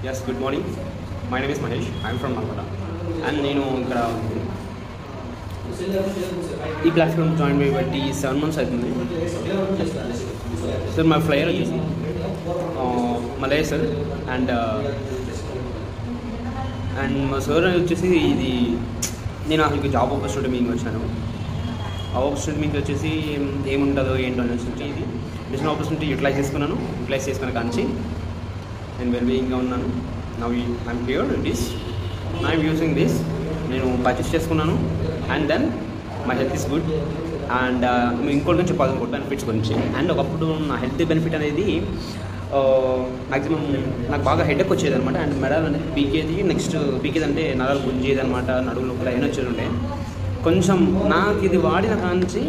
Yes, good morning. My name is Mahesh. I'm from Nalgonda. And నేను ఇక్కడ ఈ platform join అయ్యి 7 months అవుతుంది. సార్ మా ఫ్లైయర్ వచ్చేసి మలయ సార్ అండ్ మా సార్ వచ్చేసి ఇది నేను అసలు జాబ్ ఆపర్చునిటీ మీకు వచ్చాను. ఆ ఆపర్చునిటీ మీకు వచ్చేసి ఏముంటుందో ఏంటో అనేసి ఇది బిజినెస్ ఆపర్చునిటీ యూటిలైజ్ చేసుకున్న కాంచి నేను వెల్బీయింగ్గా ఉన్నాను. Now I'm here I'm using this. నేను పర్చేస్ చేసుకున్నాను and then my health is good. And ఇంకోటి నుంచి చెప్పాలి బెనిఫిట్స్ గురించి. అండ్ ఒకప్పుడు నా హెల్త్ బెనిఫిట్ అనేది మ్యాక్సిమం నాకు బాగా హెడేక్ వచ్చేది అనమాట. అండ్ మెడల్ అనేది పీకేది అంటే నరాలు గుంజేది అనమాట. నడువు లోపల అయినా వచ్చేది ఉండే. కొంచెం నాకు ఇది వాడిన కాంచి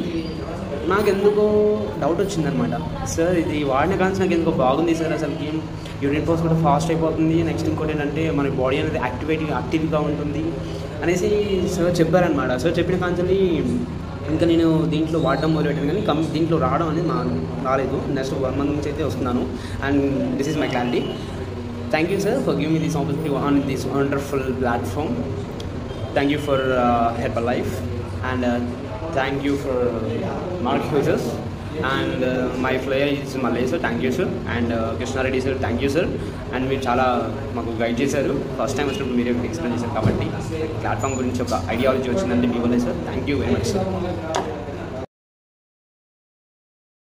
నాకు ఎందుకో డౌట్ వచ్చిందనమాట. సార్ ఇది వాడిన కాంచి నాకు ఎందుకో బాగుంది సార్, అసలుకి యూరిన్ ప్రాసెస్ కూడా ఫాస్ట్ అయిపోతుంది. నెక్స్ట్ ఇంకోటి ఏంటంటే మన బాడీ అనేది యాక్టివ్గా ఉంటుంది అనేసి సార్ చెప్పారనమాట. సార్ చెప్పిన కాంచి ఇంకా నేను దీంట్లో వాడడం మొదలుపెట్టాను, కానీ దీంట్లో రావడం అనేది రాలేదు. నెక్స్ట్ 1 month నుంచి అయితే వస్తున్నాను. And this is my clarity. Thank you sir for giving me this opportunity on this wonderful platform. Thank you for Herbalife and thank you for Mark Hughes and my flyer is Malay sir, thank you sir, and Krishna Reddy sir, thank you sir. And మీరు చాలా మాకు guide చేశారు. First time వచ్చినప్పుడు మీరే explain చేశారు కాబట్టి platform గురించి ఒక ఐడియాలజీ వచ్చిందంటే మీ వల్లే sir. Thank you very much sir.